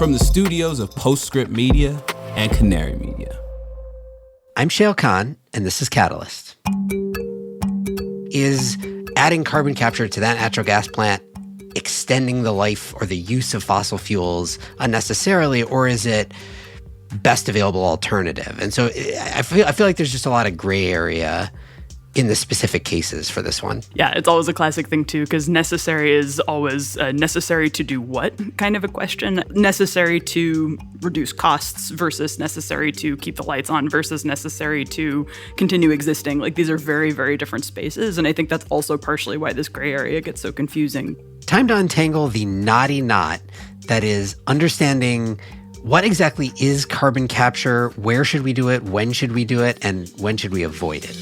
from the studios of Postscript Media and Canary Media. I'm Shayle Kann, and this is Catalyst. Is adding carbon capture to that natural gas plant extending the life or the use of fossil fuels unnecessarily, or is it best available alternative? And so I feel like there's just a lot of gray area in the specific cases for this one. Yeah, it's always a classic thing too, because necessary is always necessary to do what kind of a question. Necessary to reduce costs versus necessary to keep the lights on versus necessary to continue existing. Like, these are very, very different spaces. And I think that's also partially why this gray area gets so confusing. Time to untangle the knotty knot that is understanding what exactly is carbon capture, where should we do it, when should we do it, and when should we avoid it?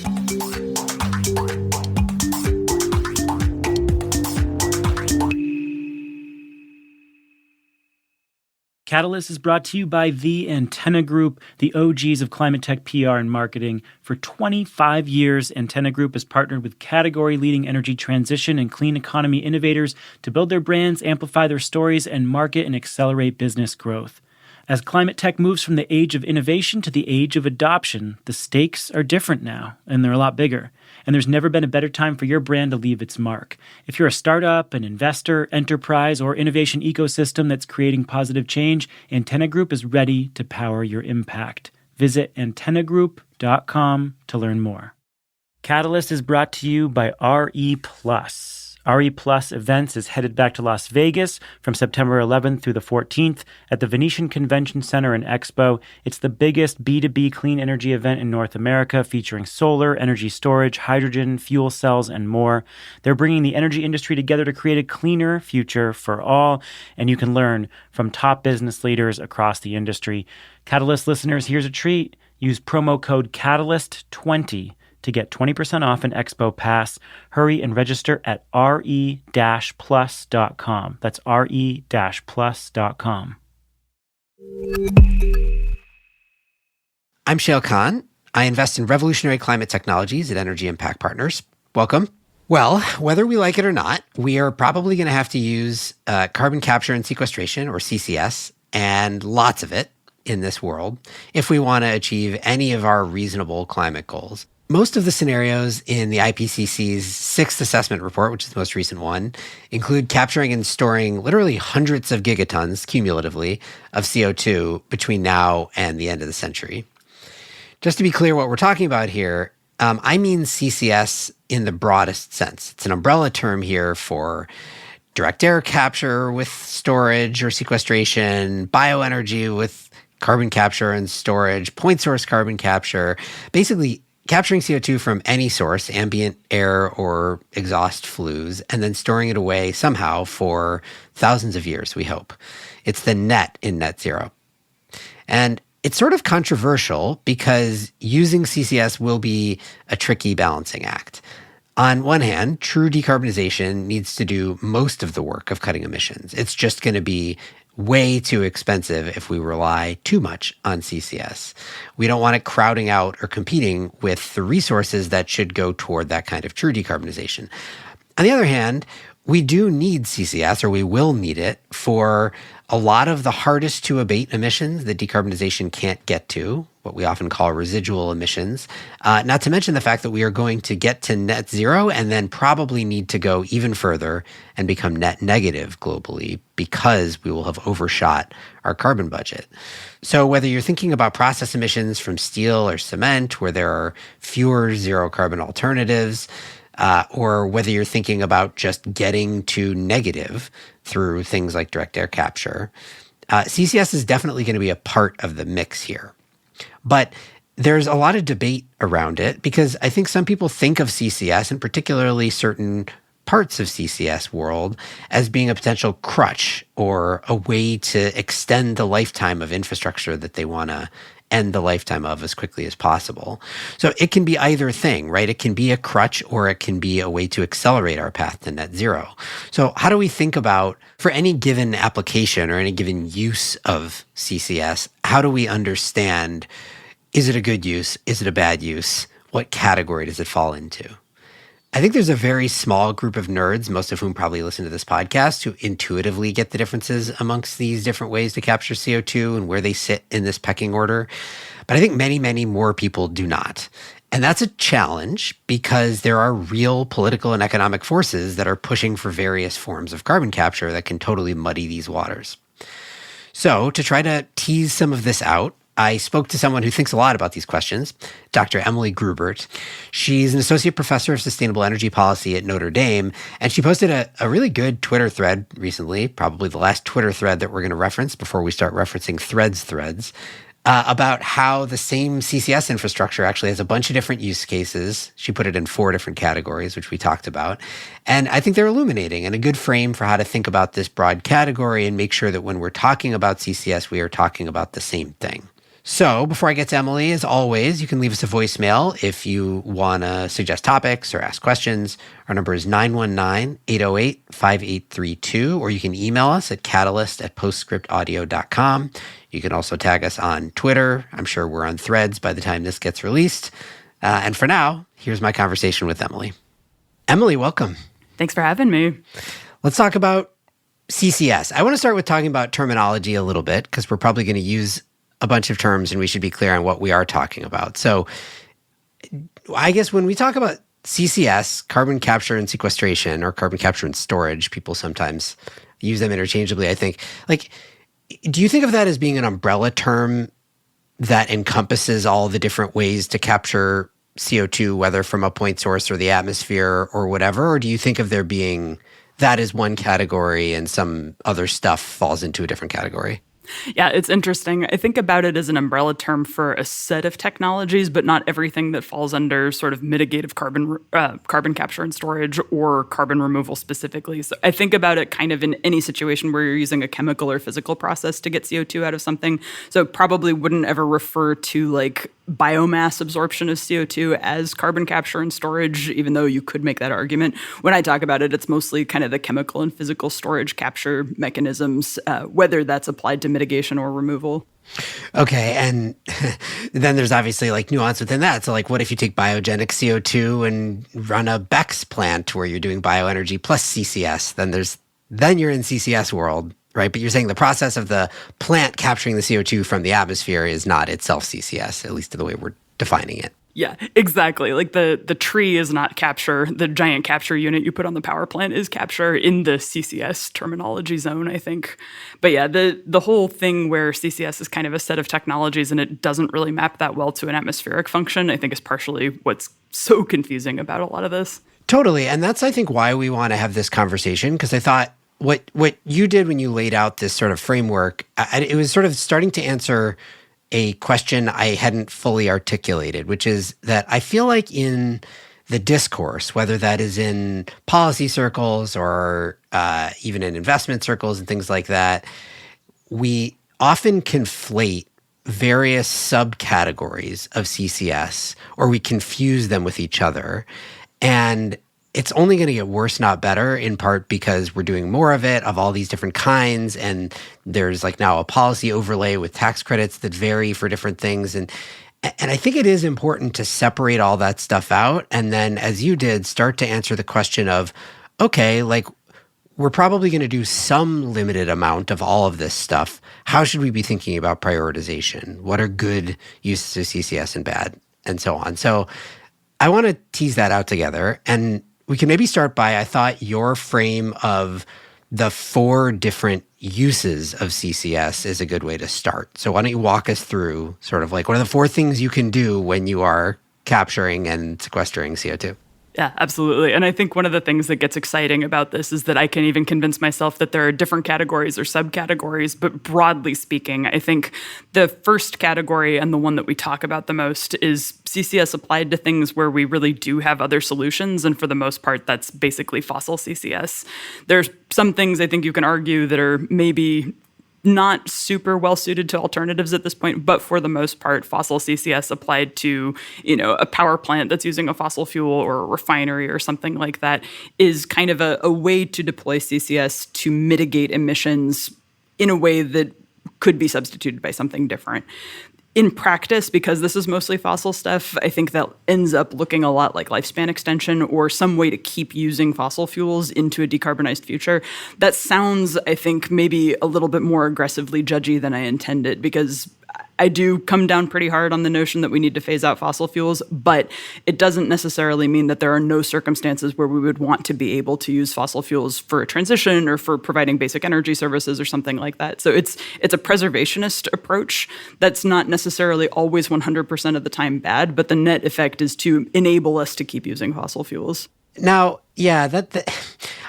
Catalyst is brought to you by The Antenna Group, the OGs of climatech PR and marketing. For 25 years, Antenna Group has partnered with category-leading energy transition and clean economy innovators to build their brands, amplify their stories, and market and accelerate business growth. As climate tech moves from the age of innovation to the age of adoption, the stakes are different now, and they're a lot bigger. And there's never been a better time for your brand to leave its mark. If you're a startup, an investor, enterprise, or innovation ecosystem that's creating positive change, Antenna Group is ready to power your impact. Visit antennagroup.com to learn more. Catalyst is brought to you by RE+. RE Plus Events is headed back to Las Vegas from September 11th through the 14th at the Venetian Convention Center and Expo. It's the biggest B2B clean energy event in North America, featuring solar, energy storage, hydrogen, fuel cells, and more. They're bringing the energy industry together to create a cleaner future for all, and you can learn from top business leaders across the industry. Catalyst listeners, here's a treat. Use promo code CATALYST20 to get 20% off an Expo Pass. Hurry and register at re-plus.com. That's re-plus.com. I'm Shayle Kann. I invest in revolutionary climate technologies at Energy Impact Partners. Welcome. Well, whether we like it or not, we are probably going to have to use carbon capture and sequestration, or CCS, and lots of it in this world if we want to achieve any of our reasonable climate goals. Most of the scenarios in the IPCC's sixth assessment report, which is the most recent one, include capturing and storing literally hundreds of gigatons cumulatively of CO2 between now and the end of the century. Just to be clear what we're talking about here, I mean CCS in the broadest sense. It's an umbrella term here for direct air capture with storage or sequestration, bioenergy with carbon capture and storage, point source carbon capture, basically capturing CO2 from any source, ambient air or exhaust flues, and then storing it away somehow for thousands of years, we hope. It's the net in net zero. And it's sort of controversial because using CCS will be a tricky balancing act. On one hand, true decarbonization needs to do most of the work of cutting emissions. It's just going to be way too expensive if we rely too much on CCS. We don't want it crowding out or competing with the resources that should go toward that kind of true decarbonization. On the other hand, we do need CCS, or we will need it, for a lot of the hardest to abate emissions that decarbonization can't get to, what we often call residual emissions, not to mention the fact that we are going to get to net zero and then probably need to go even further and become net negative globally because we will have overshot our carbon budget. So whether you're thinking about process emissions from steel or cement, where there are fewer zero carbon alternatives, or whether you're thinking about just getting to negative through things like direct air capture, CCS is definitely going to be a part of the mix here. But there's a lot of debate around it because I think some people think of CCS, and particularly certain parts of CCS world, as being a potential crutch or a way to extend the lifetime of infrastructure that they want to end the lifetime of as quickly as possible. So it can be either thing, right? It can be a crutch or it can be a way to accelerate our path to net zero. So how do we think about, for any given application or any given use of CCS, how do we understand, is it a good use? Is it a bad use? What category does it fall into? I think there's a very small group of nerds, most of whom probably listen to this podcast, who intuitively get the differences amongst these different ways to capture CO2 and where they sit in this pecking order. But I think many, many more people do not. And that's a challenge because there are real political and economic forces that are pushing for various forms of carbon capture that can totally muddy these waters. So to try to tease some of this out, I spoke to someone who thinks a lot about these questions, Dr. Emily Grubert. She's an associate professor of sustainable energy policy at Notre Dame, and she posted a really good Twitter thread recently, probably the last Twitter thread that we're going to reference before we start referencing threads, about how the same CCS infrastructure actually has a bunch of different use cases. She put it in 4 different categories, which we talked about. And I think they're illuminating and a good frame for how to think about this broad category and make sure that when we're talking about CCS, we are talking about the same thing. So before I get to Emily, as always, you can leave us a voicemail if you want to suggest topics or ask questions. Our number is 919-808-5832, or you can email us at catalyst@postscriptaudio.com. You can also tag us on Twitter. I'm sure we're on Threads by the time this gets released. And for now, here's my conversation with Emily. Emily, welcome. Thanks for having me. Let's talk about CCS. I want to start with talking about terminology a little bit because we're probably going to use a bunch of terms and we should be clear on what we are talking about. So I guess when we talk about CCS, carbon capture and sequestration, or carbon capture and storage, people sometimes use them interchangeably, I think. Like, do you think of that as being an umbrella term that encompasses all the different ways to capture CO2, whether from a point source or the atmosphere or whatever? Or do you think of there being that as one category and some other stuff falls into a different category? Yeah, it's interesting. I think about it as an umbrella term for a set of technologies, but not everything that falls under sort of mitigative carbon capture and storage or carbon removal specifically. So I think about it kind of in any situation where you're using a chemical or physical process to get CO2 out of something. So probably wouldn't ever refer to like biomass absorption of CO2 as carbon capture and storage, even though you could make that argument. When I talk about it, it's mostly kind of the chemical and physical storage capture mechanisms, whether that's applied to mitigation or removal. Okay, and then there's obviously like nuance within that. So like what if you take biogenic CO2 and run a BECCS plant where you're doing bioenergy plus CCS? Then you're in CCS world, right? But you're saying the process of the plant capturing the CO2 from the atmosphere is not itself CCS, at least the way we're defining it. Yeah, exactly. Like the tree is not capture. The giant capture unit you put on the power plant is capture in the CCS terminology zone, I think. But yeah, the whole thing where CCS is kind of a set of technologies and it doesn't really map that well to an atmospheric function, I think is partially what's so confusing about a lot of this. Totally. And that's, I think, why we want to have this conversation, because I thought what you did when you laid out this sort of framework, it was sort of starting to answer a question I hadn't fully articulated, which is that I feel like in the discourse, whether that is in policy circles or even in investment circles and things like that, we often conflate various subcategories of CCS, or we confuse them with each other. And it's only going to get worse, not better, in part because we're doing more of it, of all these different kinds. And there's like now a policy overlay with tax credits that vary for different things. And I think it is important to separate all that stuff out. And then, as you did, start to answer the question of, okay, like we're probably going to do some limited amount of all of this stuff. How should we be thinking about prioritization? What are good uses of CCS and bad, and so on? So I want to tease that out together. And we can maybe start by, I thought your frame of the 4 different uses of CCS is a good way to start. So why don't you walk us through sort of like what are the 4 things you can do when you are capturing and sequestering CO2? Yeah, absolutely. And I think one of the things that gets exciting about this is that I can even convince myself that there are different categories or subcategories. But broadly speaking, I think the first category and the one that we talk about the most is CCS applied to things where we really do have other solutions. And for the most part, that's basically fossil CCS. There's some things I think you can argue that are maybe not super well suited to alternatives at this point, but for the most part, fossil CCS applied to, a power plant that's using a fossil fuel or a refinery or something like that is kind of a way to deploy CCS to mitigate emissions in a way that could be substituted by something different. in practice, because this is mostly fossil stuff, I think that ends up looking a lot like lifespan extension or some way to keep using fossil fuels into a decarbonized future. That sounds, I think, maybe a little bit more aggressively judgy than I intended, because I do come down pretty hard on the notion that we need to phase out fossil fuels, but it doesn't necessarily mean that there are no circumstances where we would want to be able to use fossil fuels for a transition or for providing basic energy services or something like that. So it's a preservationist approach that's not necessarily always 100% of the time bad, but the net effect is to enable us to keep using fossil fuels. Now, yeah,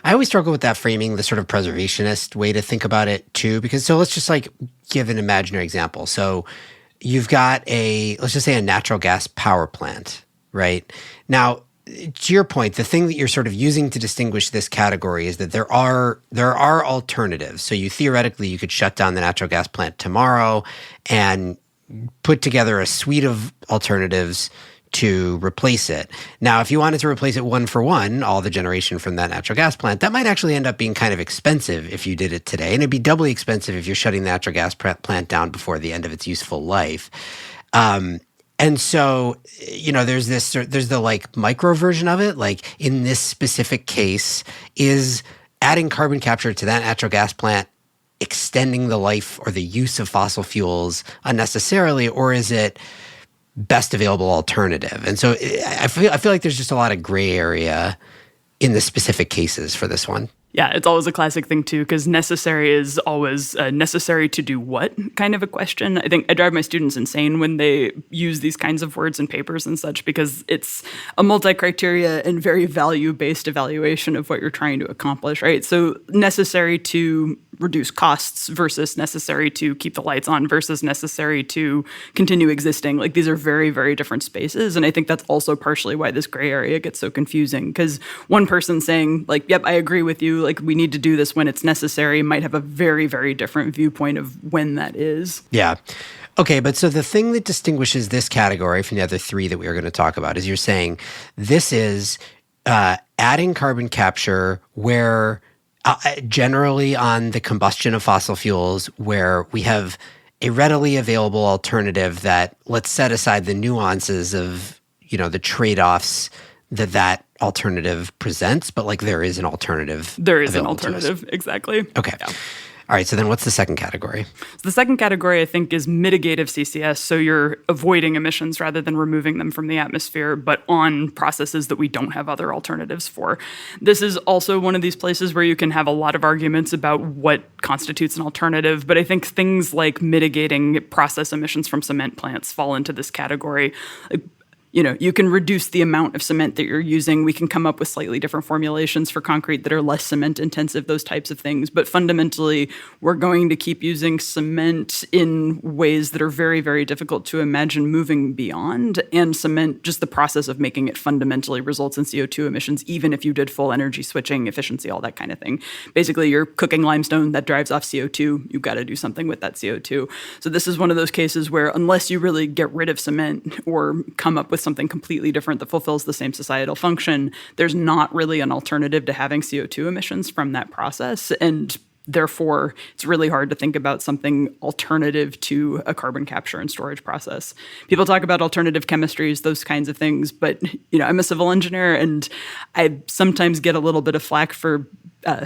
I always struggle with that framing, the sort of preservationist way to think about it too, because so let's just give an imaginary example. So you've got let's just say a natural gas power plant, right? Now, to your point, the thing that you're sort of using to distinguish this category is that there are alternatives. So you could shut down the natural gas plant tomorrow and put together a suite of alternatives to replace it. Now, if you wanted to replace it one for one, all the generation from that natural gas plant, that might actually end up being kind of expensive if you did it today. And it'd be doubly expensive if you're shutting the natural gas plant down before the end of its useful life. And so, there's the micro version of it. Like in this specific case, is adding carbon capture to that natural gas plant extending the life or the use of fossil fuels unnecessarily, or is it best available alternative? And so I feel like there's just a lot of gray area in the specific cases for this one. Yeah, it's always a classic thing, too, because necessary is always necessary to do what kind of a question. I think I drive my students insane when they use these kinds of words in papers and such, because it's a multi-criteria and very value-based evaluation of what you're trying to accomplish, right? So necessary to reduce costs versus necessary to keep the lights on versus necessary to continue existing. Like, these are very, very different spaces. And I think that's also partially why this gray area gets so confusing, because one person saying, yep, I agree with you, we need to do this when it's necessary, might have a very, very different viewpoint of when that is. Yeah. Okay, but so the thing that distinguishes this category from the other three that we are going to talk about is you're saying this is adding carbon capture where generally on the combustion of fossil fuels, where we have a readily available alternative that, let's set aside the nuances of, the trade-offs that alternative presents, but there is an alternative. There is an alternative, exactly. Okay. Yeah. All right, so then what's the second category? So the second category, I think, is mitigative CCS. So you're avoiding emissions rather than removing them from the atmosphere, but on processes that we don't have other alternatives for. This is also one of these places where you can have a lot of arguments about what constitutes an alternative, but I think things like mitigating process emissions from cement plants fall into this category. You can reduce the amount of cement that you're using. We can come up with slightly different formulations for concrete that are less cement intensive, those types of things. But fundamentally, we're going to keep using cement in ways that are very, very difficult to imagine moving beyond. And cement, just the process of making it fundamentally results in CO2 emissions, even if you did full energy switching, efficiency, all that kind of thing. Basically, you're cooking limestone that drives off CO2. You've got to do something with that CO2. So this is one of those cases where unless you really get rid of cement or come up with something completely different that fulfills the same societal function, there's not really an alternative to having CO2 emissions from that process. And therefore, it's really hard to think about something alternative to a carbon capture and storage process. People talk about alternative chemistries, those kinds of things, but I'm a civil engineer, and I sometimes get a little bit of flack for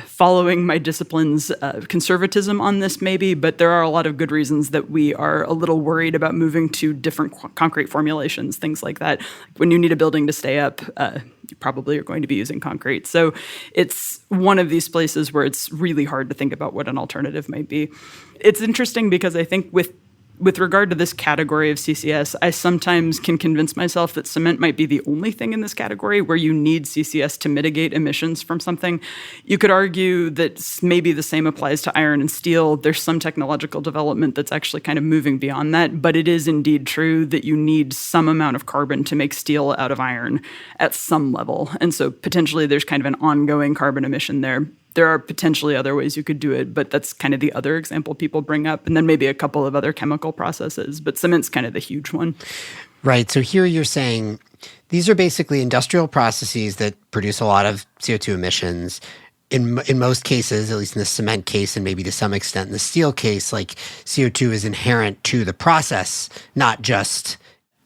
following my discipline's conservatism on this, maybe, but there are a lot of good reasons that we are a little worried about moving to different concrete formulations, things like that. When you need a building to stay up, you probably are going to be using concrete. So it's one of these places where it's really hard to think about what an alternative might be. It's interesting because I think with regard to this category of CCS, I sometimes can convince myself that cement might be the only thing in this category where you need CCS to mitigate emissions from something. You could argue that maybe the same applies to iron and steel. There's some technological development that's actually kind of moving beyond that, but it is indeed true that you need some amount of carbon to make steel out of iron at some level. And so potentially there's kind of an ongoing carbon emission there. There are potentially other ways you could do it, but that's kind of the other example people bring up. And then maybe a couple of other chemical processes, but cement's kind of the huge one. Right. So here you're saying these are basically industrial processes that produce a lot of CO2 emissions. in most cases, at least in the cement case and maybe to some extent in the steel case, like CO2 is inherent to the process, not just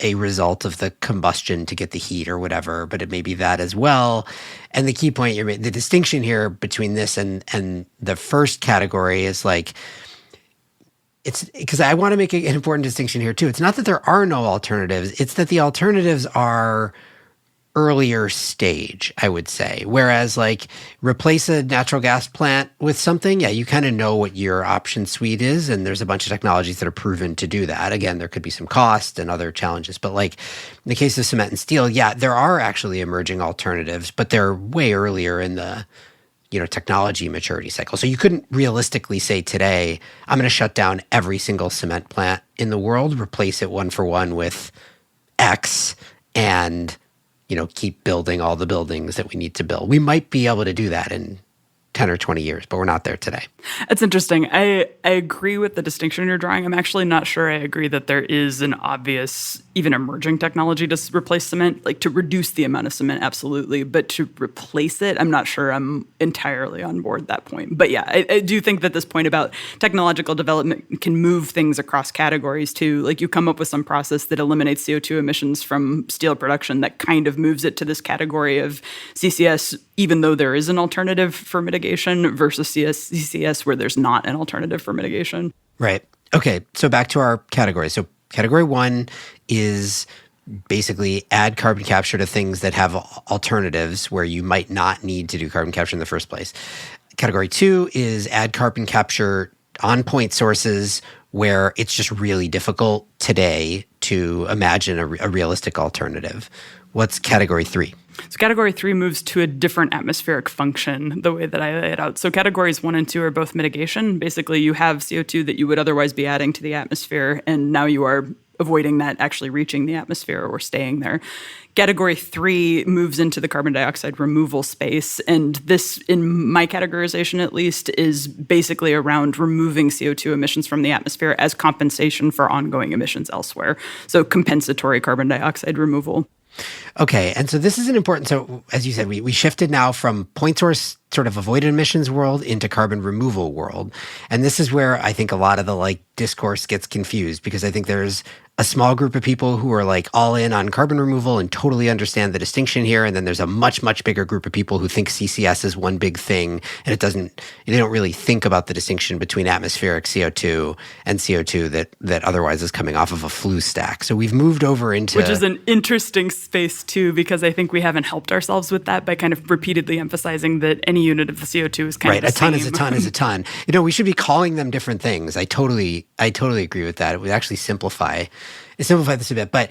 a result of the combustion to get the heat or whatever, but it may be that as well. And the key point you're making, the distinction here between this and the first category is like, it's because I want to make an important distinction here too. It's not that there are no alternatives. It's that the alternatives are earlier stage, I would say. Whereas like replace a natural gas plant with something, yeah, you kind of know what your option suite is. And there's a bunch of technologies that are proven to do that. Again, there could be some cost and other challenges. But like in the case of cement and steel, yeah, there are actually emerging alternatives, but they're way earlier in the technology maturity cycle. So you couldn't realistically say today, I'm going to shut down every single cement plant in the world, replace it one for one with X, and keep building all the buildings that we need to build. We might be able to do that in 10 or 20 years, but we're not there today. It's interesting. I agree with the distinction you're drawing. I'm actually not sure I agree that there is an obvious, even emerging technology to replace cement, like to reduce the amount of cement, absolutely. But to replace it, I'm not sure I'm entirely on board that point. But yeah, I do think that this point about technological development can move things across categories too. Like you come up with some process that eliminates CO2 emissions from steel production that kind of moves it to this category of CCS, even though there is an alternative for mitigation versus CCS where there's not an alternative for mitigation. Right. Okay. So back to our categories. So category 1 is basically add carbon capture to things that have alternatives where you might not need to do carbon capture in the first place. Category 2 is add carbon capture on point sources where it's just really difficult today to imagine a realistic alternative. What's category 3? So category 3 moves to a different atmospheric function, the way that I lay it out. So categories 1 and 2 are both mitigation. Basically, you have CO2 that you would otherwise be adding to the atmosphere, and now you are avoiding that actually reaching the atmosphere or staying there. Category 3 moves into the carbon dioxide removal space. And this, in my categorization at least, is basically around removing CO2 emissions from the atmosphere as compensation for ongoing emissions elsewhere. So compensatory carbon dioxide removal. Okay, and so this is an important, so as you said, we shifted now from point source sort of avoided emissions world into carbon removal world. And this is where I think a lot of the discourse gets confused, because I think there's a small group of people who are all in on carbon removal and totally understand the distinction here. And then there's a much, much bigger group of people who think CCS is one big thing. And they don't really think about the distinction between atmospheric CO2 and CO2 that otherwise is coming off of a flue stack. So we've moved over into... Which is an interesting space too, because I think we haven't helped ourselves with that by kind of repeatedly emphasizing that any unit of the CO2 is kind of the same. Right, a ton is a ton is a ton. We should be calling them different things. I totally agree with that. It would actually simplify this a bit. But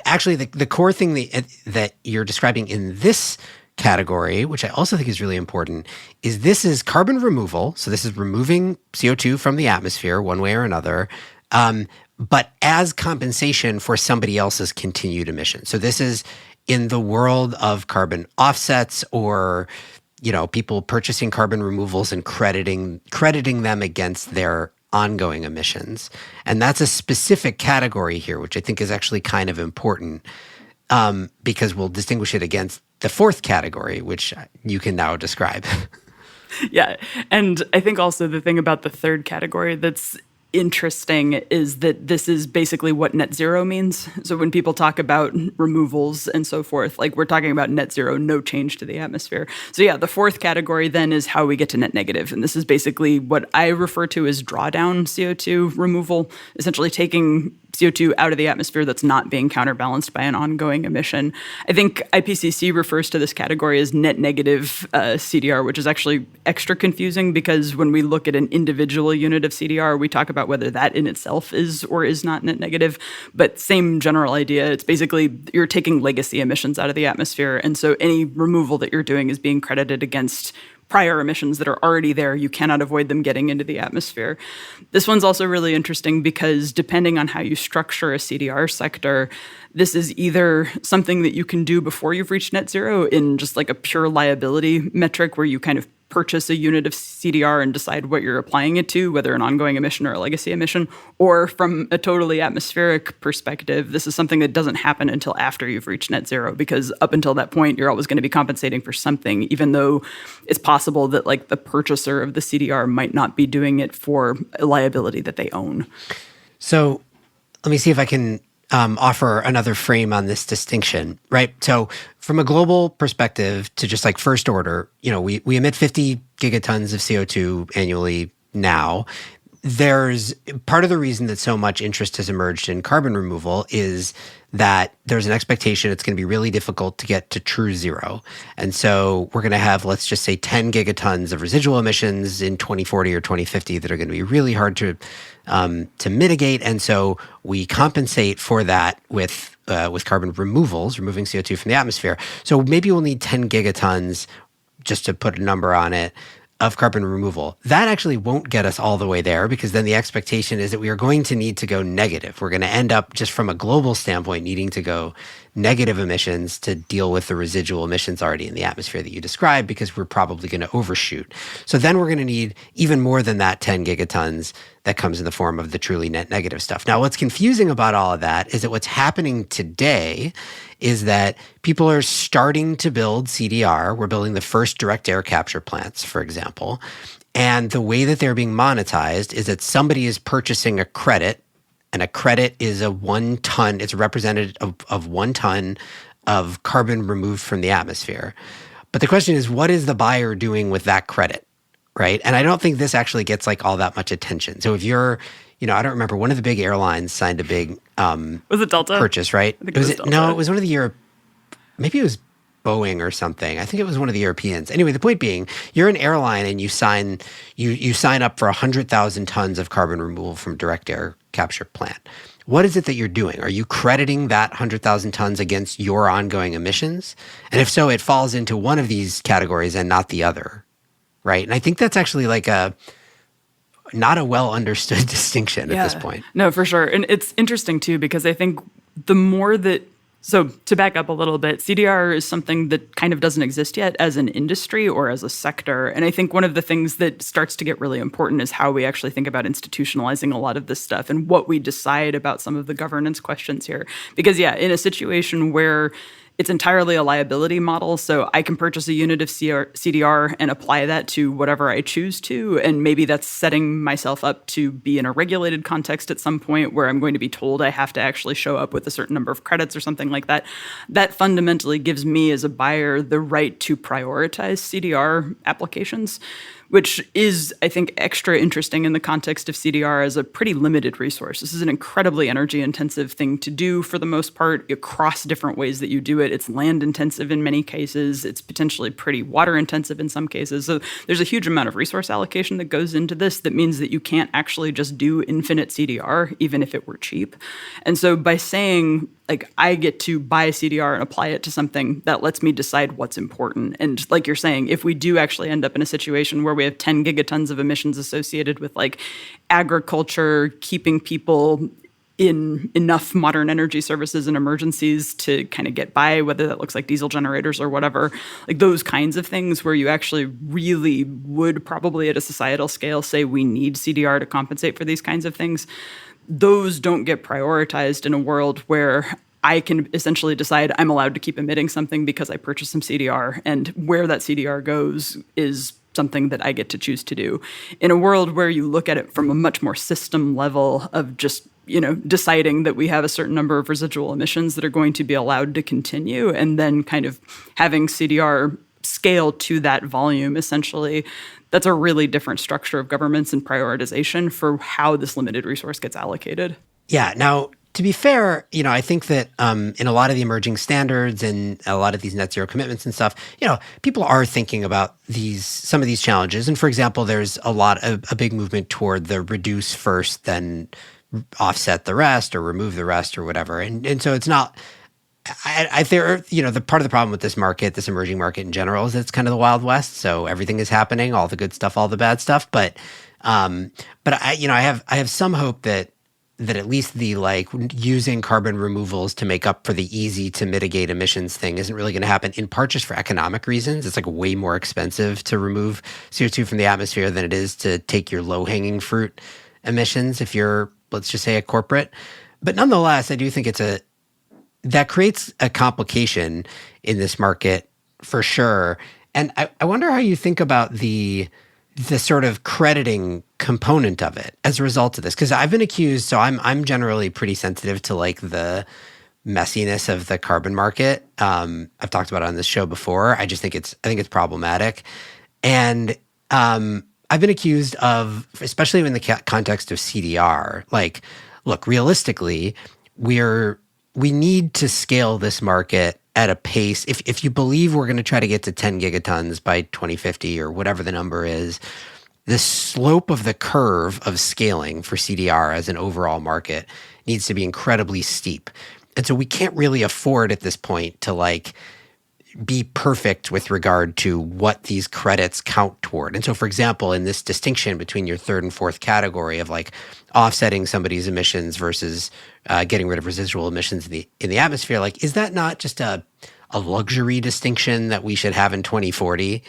actually, the core thing that you're describing in this category, which I also think is really important, is this is carbon removal. So this is removing CO2 from the atmosphere one way or another, but as compensation for somebody else's continued emissions. So this is in the world of carbon offsets or people purchasing carbon removals and crediting them against their ongoing emissions. And that's a specific category here, which I think is actually kind of important because we'll distinguish it against the fourth category, which you can now describe. Yeah. And I think also the thing about the third category that's interesting is that this is basically what net zero means. So when people talk about removals and so forth, we're talking about net zero, no change to the atmosphere. So yeah, the fourth category then is how we get to net negative. And this is basically what I refer to as drawdown CO2 removal, essentially taking CO2 out of the atmosphere that's not being counterbalanced by an ongoing emission. I think IPCC refers to this category as net negative CDR, which is actually extra confusing because when we look at an individual unit of CDR, we talk about whether that in itself is or is not net negative. But same general idea. It's basically you're taking legacy emissions out of the atmosphere. And so any removal that you're doing is being credited against prior emissions that are already there. You cannot avoid them getting into the atmosphere. This one's also really interesting because depending on how you structure a CDR sector, this is either something that you can do before you've reached net zero in just a pure liability metric where you kind of purchase a unit of CDR and decide what you're applying it to, whether an ongoing emission or a legacy emission, or from a totally atmospheric perspective, this is something that doesn't happen until after you've reached net zero, because up until that point, you're always going to be compensating for something, even though it's possible that like the purchaser of the CDR might not be doing it for a liability that they own. So let me see if I can offer another frame on this distinction, right? So from a global perspective, to just like first order, we emit 50 gigatons of CO2 annually now. There's part of the reason that so much interest has emerged in carbon removal is that there's an expectation it's going to be really difficult to get to true zero. And so we're going to have, let's just say, 10 gigatons of residual emissions in 2040 or 2050 that are going to be really hard to mitigate. And so we compensate for that with carbon removals, removing CO2 from the atmosphere. So maybe we'll need 10 gigatons, just to put a number on it, of carbon removal. That actually won't get us all the way there, because then the expectation is that we are going to need to go negative. We're going to end up, just from a global standpoint, needing to go negative emissions to deal with the residual emissions already in the atmosphere that you described, because we're probably going to overshoot. So then we're going to need even more than that 10 gigatons that comes in the form of the truly net negative stuff. Now, what's confusing about all of that is that what's happening today is that people are starting to build CDR. We're building the first direct air capture plants, for example. And the way that they're being monetized is that somebody is purchasing a credit, and a credit is a 1 ton, it's representative of 1 ton of carbon removed from the atmosphere. But the question is, what is the buyer doing with that credit, right? And I don't think this actually gets like all that much attention. So if you're, I don't remember, one of the big airlines signed a big was it Delta? Purchase, right? I think it was Delta. No, it was one of the maybe it was Boeing or something. I think it was one of the Europeans. Anyway, the point being, you're an airline and you sign up for 100,000 tons of carbon removal from direct air capture plant. What is it that you're doing? Are you crediting that 100,000 tons against your ongoing emissions? And if so, it falls into one of these categories and not the other, right? And I think that's actually like not a well understood distinction at this point. No, for sure. And it's interesting too, because I think the more that, so to back up a little bit, CDR is something that kind of doesn't exist yet as an industry or as a sector. And I think one of the things that starts to get really important is how we actually think about institutionalizing a lot of this stuff and what we decide about some of the governance questions here. Because in a situation where it's entirely a liability model, so I can purchase a unit of CDR and apply that to whatever I choose to, and maybe that's setting myself up to be in a regulated context at some point where I'm going to be told I have to actually show up with a certain number of credits or something like that. That fundamentally gives me as a buyer the right to prioritize CDR applications, which is, I think, extra interesting in the context of CDR as a pretty limited resource. This is an incredibly energy-intensive thing to do for the most part across different ways that you do it. It's land-intensive in many cases. It's potentially pretty water-intensive in some cases. So there's a huge amount of resource allocation that goes into this that means that you can't actually just do infinite CDR, even if it were cheap. And so by saying, like, I get to buy CDR and apply it to something, that lets me decide what's important. And like you're saying, if we do actually end up in a situation where we have 10 gigatons of emissions associated with like agriculture, keeping people in enough modern energy services and emergencies to kind of get by, whether that looks like diesel generators or whatever, like those kinds of things where you actually really would probably at a societal scale say we need CDR to compensate for these kinds of things, those don't get prioritized in a world where I can essentially decide I'm allowed to keep emitting something because I purchased some CDR, and where that CDR goes is something that I get to choose to do. In a world where you look at it from a much more system level of just, deciding that we have a certain number of residual emissions that are going to be allowed to continue, and then kind of having CDR scale to that volume, essentially, that's a really different structure of governments and prioritization for how this limited resource gets allocated. Yeah. Now, to be fair, I think that in a lot of the emerging standards and a lot of these net zero commitments and stuff, people are thinking about some of these challenges. And for example, there's a big movement toward the reduce first, then offset the rest or remove the rest or whatever. And so it's not, I think, the part of the problem with this market, this emerging market in general, is that it's kind of the Wild West. So everything is happening, all the good stuff, all the bad stuff. But I have some hope that at least the like using carbon removals to make up for the easy to mitigate emissions thing isn't really going to happen, in part just for economic reasons. It's like way more expensive to remove CO2 from the atmosphere than it is to take your low-hanging fruit emissions if you're, let's just say, a corporate. But nonetheless, I do think that creates a complication in this market for sure. And I wonder how you think about the sort of crediting component of it as a result of this. Because I've been accused, so I'm generally pretty sensitive to like the messiness of the carbon market. I've talked about it on this show before. I think it's problematic. And I've been accused of, especially in the context of CDR, like, look, realistically, we need to scale this market at a pace. If you believe we're going to try to get to 10 gigatons by 2050 or whatever the number is, the slope of the curve of scaling for CDR as an overall market needs to be incredibly steep. And so we can't really afford at this point to like be perfect with regard to what these credits count toward. And so, for example, in this distinction between your third and fourth category of like offsetting somebody's emissions versus getting rid of residual emissions in the atmosphere, like, is that not just a luxury distinction that we should have in 2040?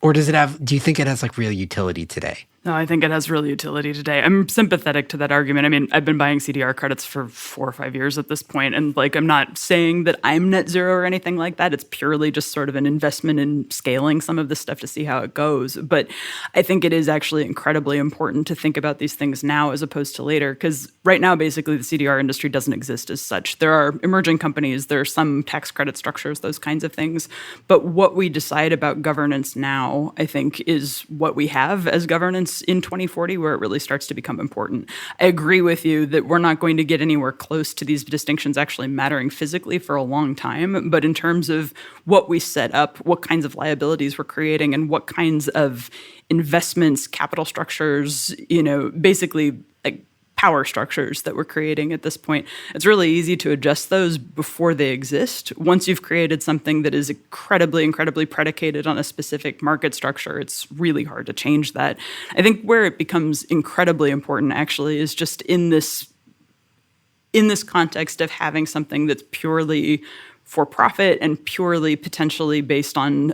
Or do you think it has like real utility today? No, I think it has real utility today. I'm sympathetic to that argument. I mean, I've been buying CDR credits for 4 or 5 years at this point, and like, I'm not saying that I'm net zero or anything like that. It's purely just sort of an investment in scaling some of this stuff to see how it goes. But I think it is actually incredibly important to think about these things now as opposed to later, because right now, basically, the CDR industry doesn't exist as such. There are emerging companies, there are some tax credit structures, those kinds of things. But what we decide about governance now, I think, is what we have as governance in 2040, where it really starts to become important. I agree with you that we're not going to get anywhere close to these distinctions actually mattering physically for a long time. But in terms of what we set up, what kinds of liabilities we're creating, and what kinds of investments, capital structures, basically like power structures that we're creating at this point, it's really easy to adjust those before they exist. Once you've created something that is incredibly, incredibly predicated on a specific market structure, it's really hard to change that. I think where it becomes incredibly important actually is just in this context of having something that's purely for profit and purely potentially based on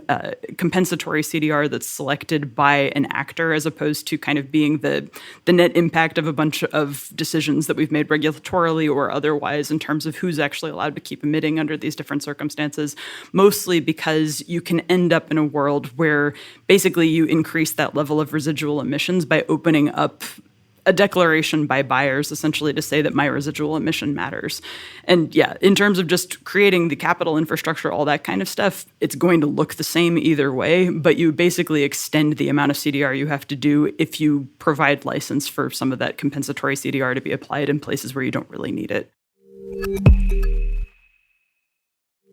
compensatory CDR that's selected by an actor, as opposed to kind of being the net impact of a bunch of decisions that we've made regulatorily or otherwise in terms of who's actually allowed to keep emitting under these different circumstances, mostly because you can end up in a world where basically you increase that level of residual emissions by opening up a declaration by buyers essentially to say that my residual emission matters. And yeah, in terms of just creating the capital infrastructure, all that kind of stuff, it's going to look the same either way, but you basically extend the amount of CDR you have to do if you provide license for some of that compensatory CDR to be applied in places where you don't really need it.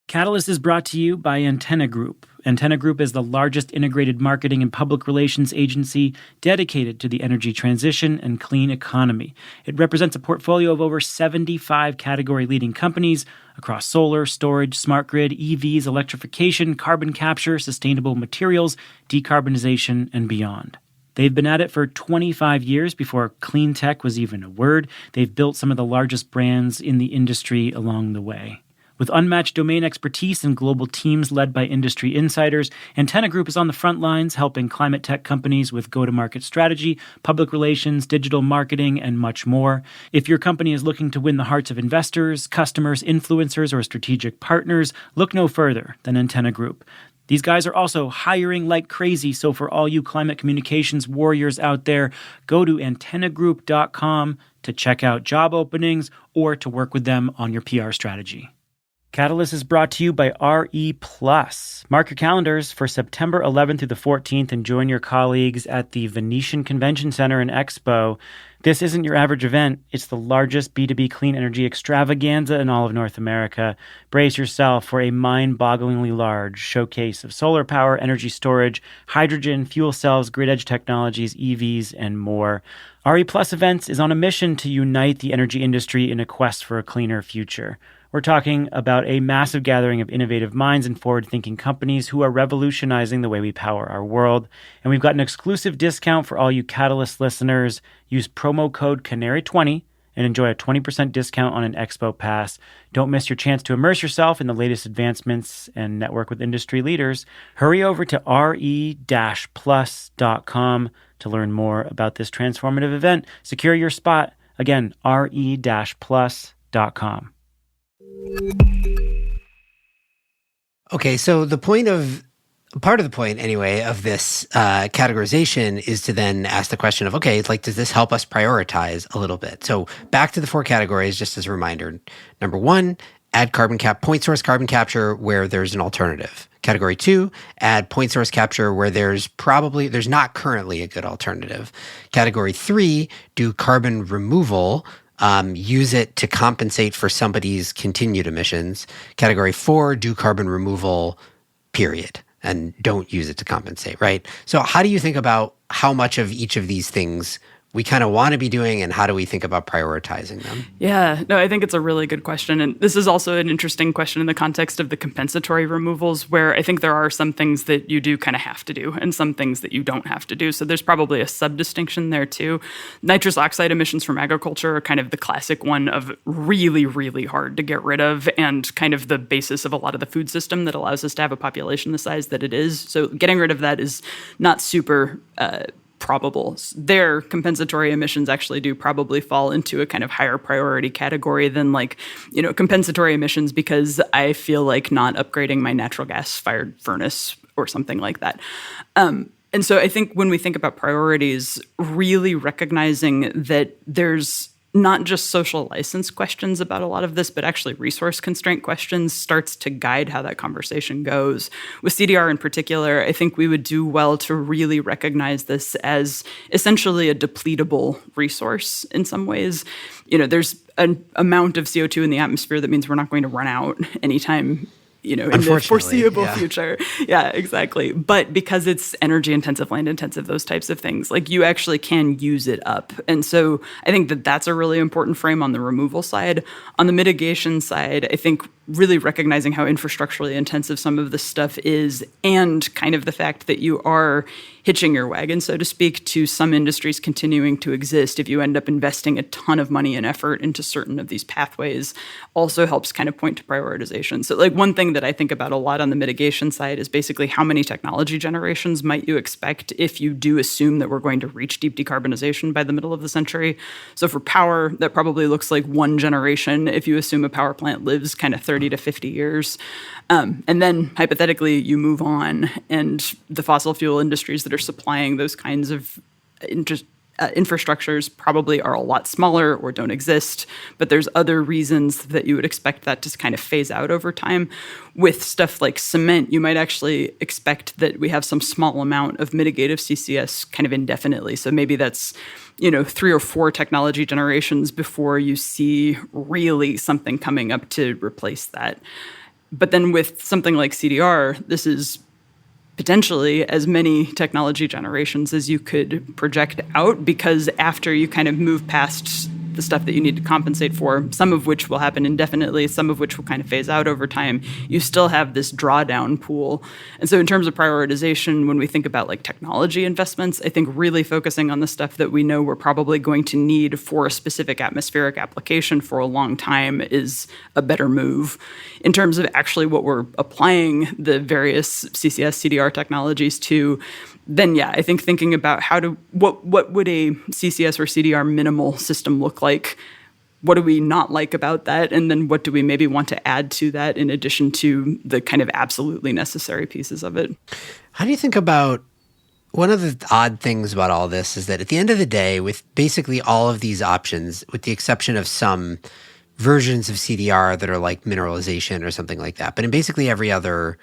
Catalyst is brought to you by Antenna Group. Antenna Group is the largest integrated marketing and public relations agency dedicated to the energy transition and clean economy. It represents a portfolio of over 75 category-leading companies across solar, storage, smart grid, EVs, electrification, carbon capture, sustainable materials, decarbonization, and beyond. They've been at it for 25 years before clean tech was even a word. They've built some of the largest brands in the industry along the way. With unmatched domain expertise and global teams led by industry insiders, Antenna Group is on the front lines helping climate tech companies with go-to-market strategy, public relations, digital marketing, and much more. If your company is looking to win the hearts of investors, customers, influencers, or strategic partners, look no further than Antenna Group. These guys are also hiring like crazy, so for all you climate communications warriors out there, go to antennagroup.com to check out job openings or to work with them on your PR strategy. Catalyst is brought to you by RE+. Mark your calendars for September 11th through the 14th and join your colleagues at the Venetian Convention Center and Expo. This isn't your average event. It's the largest B2B clean energy extravaganza in all of North America. Brace yourself for a mind-bogglingly large showcase of solar power, energy storage, hydrogen, fuel cells, grid-edge technologies, EVs, and more. RE+ Events is on a mission to unite the energy industry in a quest for a cleaner future. We're talking about a massive gathering of innovative minds and forward-thinking companies who are revolutionizing the way we power our world. And we've got an exclusive discount for all you Catalyst listeners. Use promo code CANARY20 and enjoy a 20% discount on an Expo Pass. Don't miss your chance to immerse yourself in the latest advancements and network with industry leaders. Hurry over to re-plus.com to learn more about this transformative event. Secure your spot. Again, re-plus.com. Okay, so part of the point anyway of this categorization is to then ask the question of, okay, like, does this help us prioritize a little bit? So back to the 4 categories, just as a reminder. Number 1, add point source carbon capture where there's an alternative. Category 2, add point source capture where there's not currently a good alternative. Category 3, do carbon removal, use it to compensate for somebody's continued emissions. Category 4, do carbon removal, period, and don't use it to compensate, right? So how do you think about how much of each of these things we kind of want to be doing, and how do we think about prioritizing them? Yeah, no, I think it's a really good question. And this is also an interesting question in the context of the compensatory removals, where I think there are some things that you do kind of have to do and some things that you don't have to do. So there's probably a sub-distinction there too. Nitrous oxide emissions from agriculture are kind of the classic one of really, really hard to get rid of, and kind of the basis of a lot of the food system that allows us to have a population the size that it is. So getting rid of that is not super probable. Their compensatory emissions actually do probably fall into a kind of higher priority category than compensatory emissions because I feel like not upgrading my natural gas fired furnace or something like that. And so I think when we think about priorities, really recognizing that there's not just social license questions about a lot of this, but actually resource constraint questions starts to guide how that conversation goes. With CDR in particular, I think we would do well to really recognize this as essentially a depletable resource in some ways. There's an amount of CO2 in the atmosphere that means we're not going to run out anytime in the foreseeable future. Yeah, exactly. But because it's energy intensive, land intensive, those types of things, like you actually can use it up. And so I think that that's a really important frame on the removal side. On the mitigation side, I think really recognizing how infrastructurally intensive some of this stuff is, and kind of the fact that you are hitching your wagon, so to speak, to some industries continuing to exist if you end up investing a ton of money and effort into certain of these pathways, also helps kind of point to prioritization. So one thing that I think about a lot on the mitigation side is basically how many technology generations might you expect if you do assume that we're going to reach deep decarbonization by the middle of the century. So for power, that probably looks like 1 generation if you assume a power plant lives kind of 30 to 50 years. And then hypothetically, you move on, and the fossil fuel industries that are supplying those kinds of infrastructures probably are a lot smaller or don't exist, but there's other reasons that you would expect that to kind of phase out over time. With stuff like cement, you might actually expect that we have some small amount of mitigative CCS kind of indefinitely. So maybe that's 3 or 4 technology generations before you see really something coming up to replace that. But then with something like CDR, this is potentially as many technology generations as you could project out, because after you kind of move past the stuff that you need to compensate for, some of which will happen indefinitely, some of which will kind of phase out over time, you still have this drawdown pool. And so in terms of prioritization, when we think about technology investments, I think really focusing on the stuff that we know we're probably going to need for a specific atmospheric application for a long time is a better move. In terms of actually what we're applying the various CCS, CDR technologies to, then I think thinking about what would a CCS or CDR minimal system look like? What do we not like about that? And then what do we maybe want to add to that in addition to the kind of absolutely necessary pieces of it? How do you think about, one of the odd things about all this is that at the end of the day, with basically all of these options, with the exception of some versions of CDR that are like mineralization or something like that, but in basically every other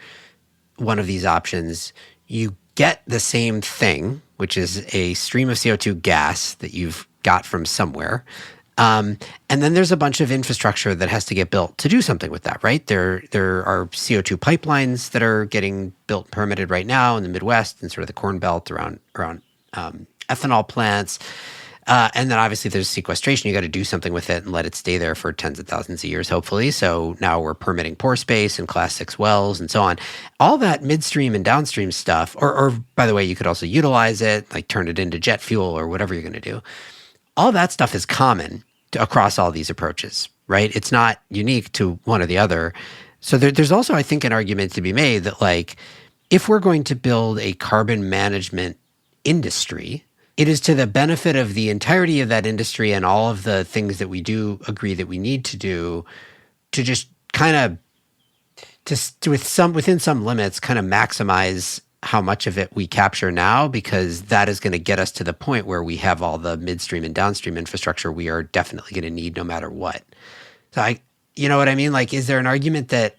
one of these options, you get the same thing, which is a stream of CO2 gas that you've got from somewhere. And then there's a bunch of infrastructure that has to get built to do something with that, right? There are CO2 pipelines that are getting built, permitted right now in the Midwest and sort of the Corn Belt around ethanol plants. And then obviously there's sequestration. You got to do something with it and let it stay there for tens of thousands of years, hopefully. So now we're permitting pore space and class 6 wells and so on. All that midstream and downstream stuff, or by the way, you could also utilize it, like turn it into jet fuel or whatever you're going to do. All that stuff is common across all these approaches, right? It's not unique to one or the other. So there's also, I think, an argument to be made that, like, if we're going to build a carbon management industry, it is to the benefit of the entirety of that industry and all of the things that we do agree that we need to do to just kind of, within some limits, kind of maximize how much of it we capture now, because that is going to get us to the point where we have all the midstream and downstream infrastructure we are definitely going to need no matter what. So you know what I mean? Like, is there an argument that,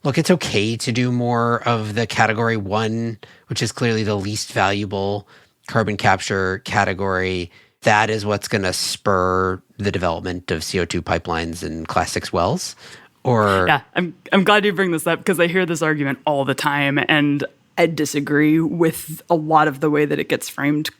look, it's okay to do more of the category 1, which is clearly the least valuable carbon capture category. That is what's going to spur the development of CO2 pipelines and Class 6 wells? Or yeah, I'm glad you bring this up, because I hear this argument all the time, and I disagree with a lot of the way that it gets framed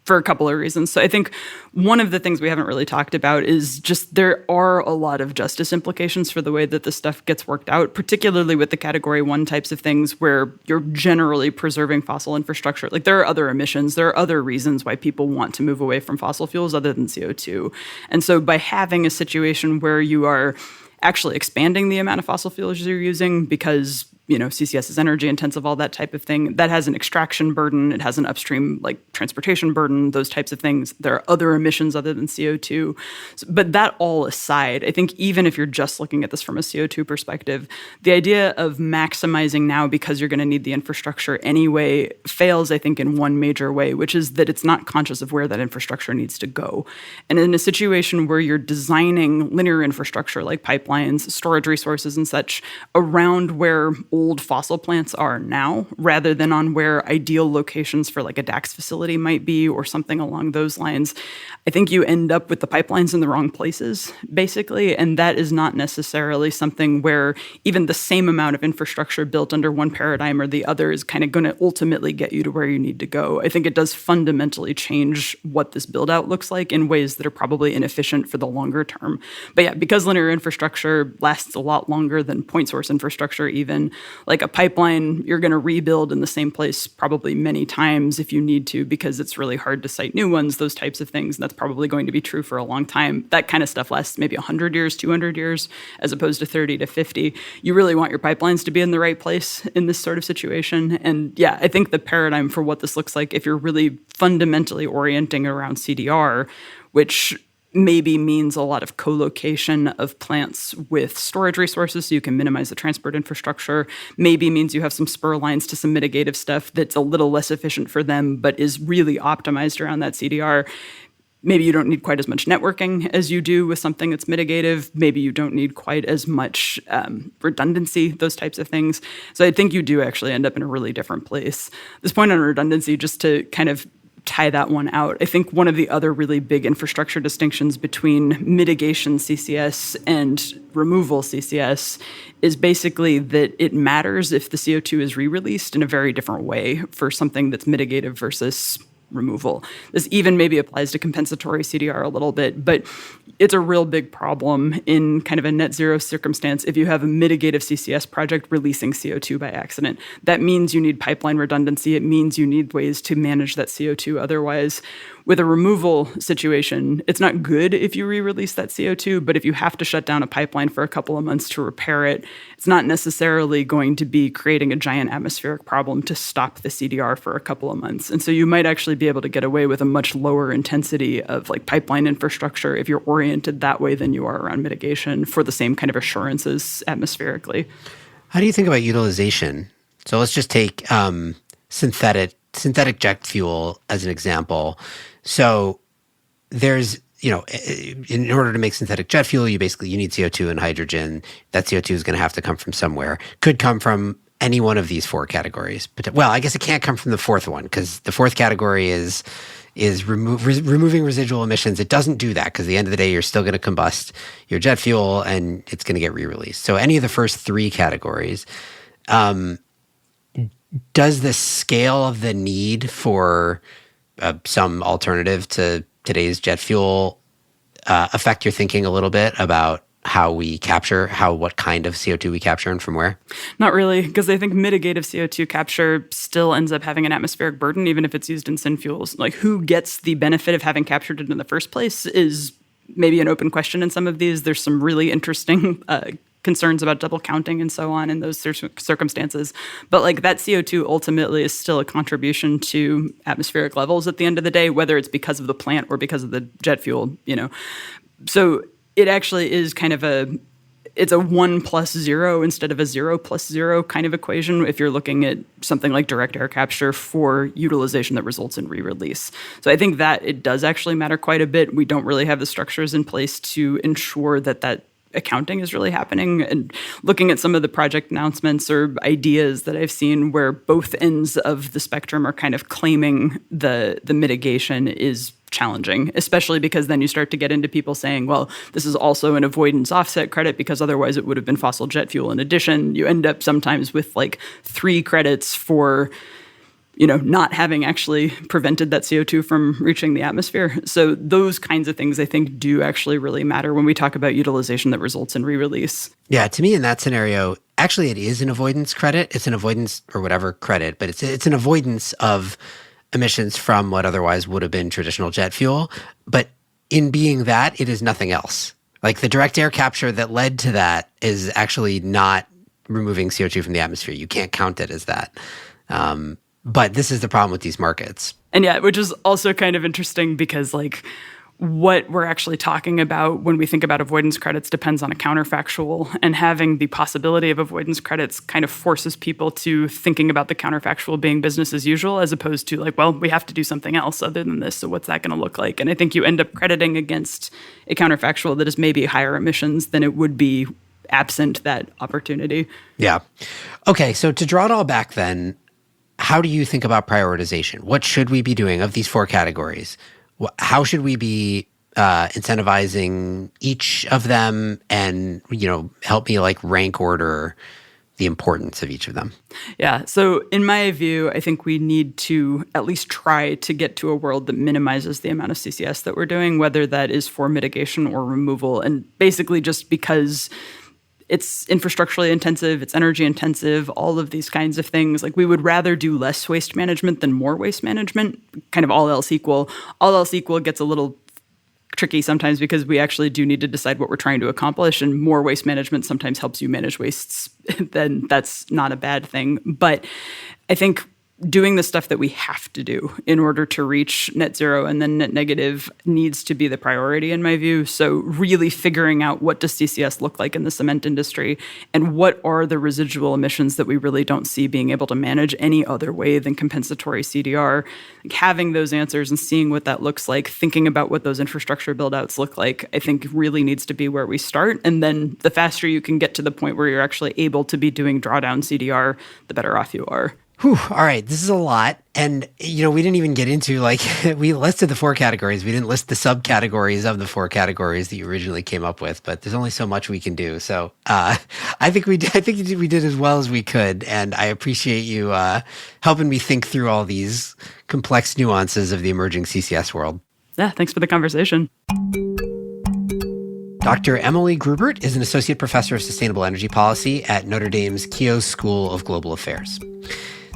for a couple of reasons. So I think one of the things we haven't really talked about is just there are a lot of justice implications for the way that this stuff gets worked out, particularly with the category 1 types of things where you're generally preserving fossil infrastructure. Like, there are other emissions, there are other reasons why people want to move away from fossil fuels other than CO2. And so by having a situation where you are actually expanding the amount of fossil fuels you're using because, you know, CCS is energy intensive, all that type of thing, that has an extraction burden, it has an upstream, like, transportation burden, those types of things. There are other emissions other than CO2. But that all aside, I think even if you're just looking at this from a CO2 perspective, the idea of maximizing now because you're going to need the infrastructure anyway fails, I think, in one major way, which is that it's not conscious of where that infrastructure needs to go. And in a situation where you're designing linear infrastructure like pipelines, storage resources and such around where old fossil plants are now, rather than on where ideal locations for, like, a DAX facility might be or something along those lines, I think you end up with the pipelines in the wrong places, basically. And that is not necessarily something where even the same amount of infrastructure built under one paradigm or the other is kind of going to ultimately get you to where you need to go. I think it does fundamentally change what this build out looks like in ways that are probably inefficient for the longer term. But yeah, because linear infrastructure lasts a lot longer than point source infrastructure even, like a pipeline, you're going to rebuild in the same place probably many times if you need to, because it's really hard to site new ones, those types of things. And that's probably going to be true for a long time. That kind of stuff lasts maybe 100 years, 200 years, as opposed to 30 to 50. You really want your pipelines to be in the right place in this sort of situation. And yeah, I think the paradigm for what this looks like, if you're really fundamentally orienting around CDR, which maybe means a lot of co-location of plants with storage resources so you can minimize the transport infrastructure. Maybe means you have some spur lines to some mitigative stuff that's a little less efficient for them, but is really optimized around that CDR. Maybe you don't need quite as much networking as you do with something that's mitigative. Maybe you don't need quite as much redundancy, those types of things. So I think you do actually end up in a really different place. This point on redundancy, just to kind of tie that one out, I think one of the other really big infrastructure distinctions between mitigation CCS and removal CCS is basically that it matters if the CO2 is re-released in a very different way for something that's mitigative versus removal. This even maybe applies to compensatory CDR a little bit, but it's a real big problem in kind of a net zero circumstance if you have a mitigative CCS project releasing CO2 by accident. That means you need pipeline redundancy. It means you need ways to manage that CO2 otherwise. With a removal situation, it's not good if you re-release that CO2, but if you have to shut down a pipeline for a couple of months to repair it, it's not necessarily going to be creating a giant atmospheric problem to stop the CDR for a couple of months. And so you might actually be able to get away with a much lower intensity of, like, pipeline infrastructure if you're oriented that way than you are around mitigation for the same kind of assurances atmospherically. How do you think about utilization? So let's just take synthetic jet fuel as an example. So there's, in order to make synthetic jet fuel, you need CO2 and hydrogen. That CO2 is going to have to come from somewhere. Could come from any one of these four categories. But, well, I guess it can't come from the fourth one, because the fourth category is removing residual emissions. It doesn't do that, because at the end of the day, you're still going to combust your jet fuel and it's going to get re-released. So any of the first three categories, does the scale of the need for some alternative to today's jet fuel affect your thinking a little bit about how we capture, what kind of CO2 we capture and from where? Not really, because I think mitigative CO2 capture still ends up having an atmospheric burden, even if it's used in syn fuels. Like, who gets the benefit of having captured it in the first place is maybe an open question in some of these. There's some really interesting concerns about double counting and so on in those circumstances. But like that CO2 ultimately is still a contribution to atmospheric levels at the end of the day, whether it's because of the plant or because of the jet fuel, So it actually is kind of it's a 1 + 0 instead of a 0 + 0 kind of equation if you're looking at something like direct air capture for utilization that results in re-release. So I think that it does actually matter quite a bit. We don't really have the structures in place to ensure that accounting is really happening. And looking at some of the project announcements or ideas that I've seen where both ends of the spectrum are kind of claiming the mitigation is challenging, especially because then you start to get into people saying, well, this is also an avoidance offset credit because otherwise it would have been fossil jet fuel in addition. You end up sometimes with like 3 credits for not having actually prevented that CO2 from reaching the atmosphere. So those kinds of things, I think, do actually really matter when we talk about utilization that results in re-release. Yeah, to me in that scenario, actually it is an avoidance credit. It's an avoidance or whatever credit, but it's an avoidance of emissions from what otherwise would have been traditional jet fuel. But in being that, it is nothing else. Like the direct air capture that led to that is actually not removing CO2 from the atmosphere. You can't count it as that. But this is the problem with these markets. And yeah, which is also kind of interesting because like what we're actually talking about when we think about avoidance credits depends on a counterfactual, and having the possibility of avoidance credits kind of forces people to thinking about the counterfactual being business as usual, as opposed to like, well, we have to do something else other than this. So what's that going to look like? And I think you end up crediting against a counterfactual that is maybe higher emissions than it would be absent that opportunity. Yeah. Okay. So to draw it all back then, how do you think about prioritization? What should we be doing of these 4 categories? How should we be incentivizing each of them, and help me like rank order the importance of each of them? Yeah. So in my view, I think we need to at least try to get to a world that minimizes the amount of CCS that we're doing, whether that is for mitigation or removal. And basically just because it's infrastructurally intensive, it's energy intensive, all of these kinds of things. Like we would rather do less waste management than more waste management, kind of all else equal. All else equal gets a little tricky sometimes because we actually do need to decide what we're trying to accomplish, and more waste management sometimes helps you manage wastes. Then that's not a bad thing. But I think doing the stuff that we have to do in order to reach net zero and then net negative needs to be the priority in my view. So really figuring out what does CCS look like in the cement industry, and what are the residual emissions that we really don't see being able to manage any other way than compensatory CDR. Like having those answers and seeing what that looks like, thinking about what those infrastructure build-outs look like, I think really needs to be where we start. And then the faster you can get to the point where you're actually able to be doing drawdown CDR, the better off you are. Whew, all right, this is a lot. And, we didn't even get into, we listed the 4 categories. We didn't list the subcategories of the 4 categories that you originally came up with, but there's only so much we can do. So I think we did as well as we could. And I appreciate you helping me think through all these complex nuances of the emerging CCS world. Yeah, thanks for the conversation. Dr. Emily Grubert is an associate professor of sustainable energy policy at Notre Dame's Keough School of Global Affairs.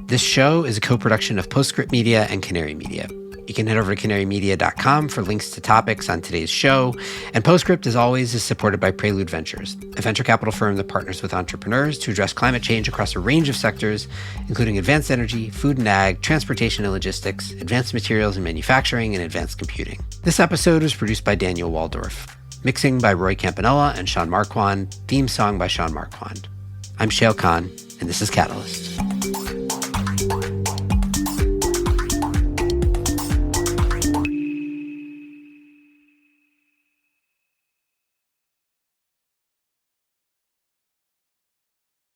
This show is a co-production of Postscript Media and Canary Media. You can head over to canarymedia.com for links to topics on today's show. And Postscript, as always, is supported by Prelude Ventures, a venture capital firm that partners with entrepreneurs to address climate change across a range of sectors, including advanced energy, food and ag, transportation and logistics, advanced materials and manufacturing, and advanced computing. This episode was produced by Daniel Waldorf. Mixing by Roy Campanella and Sean Marquand. Theme song by Sean Marquand. I'm Shayle Kann, and this is Catalyst.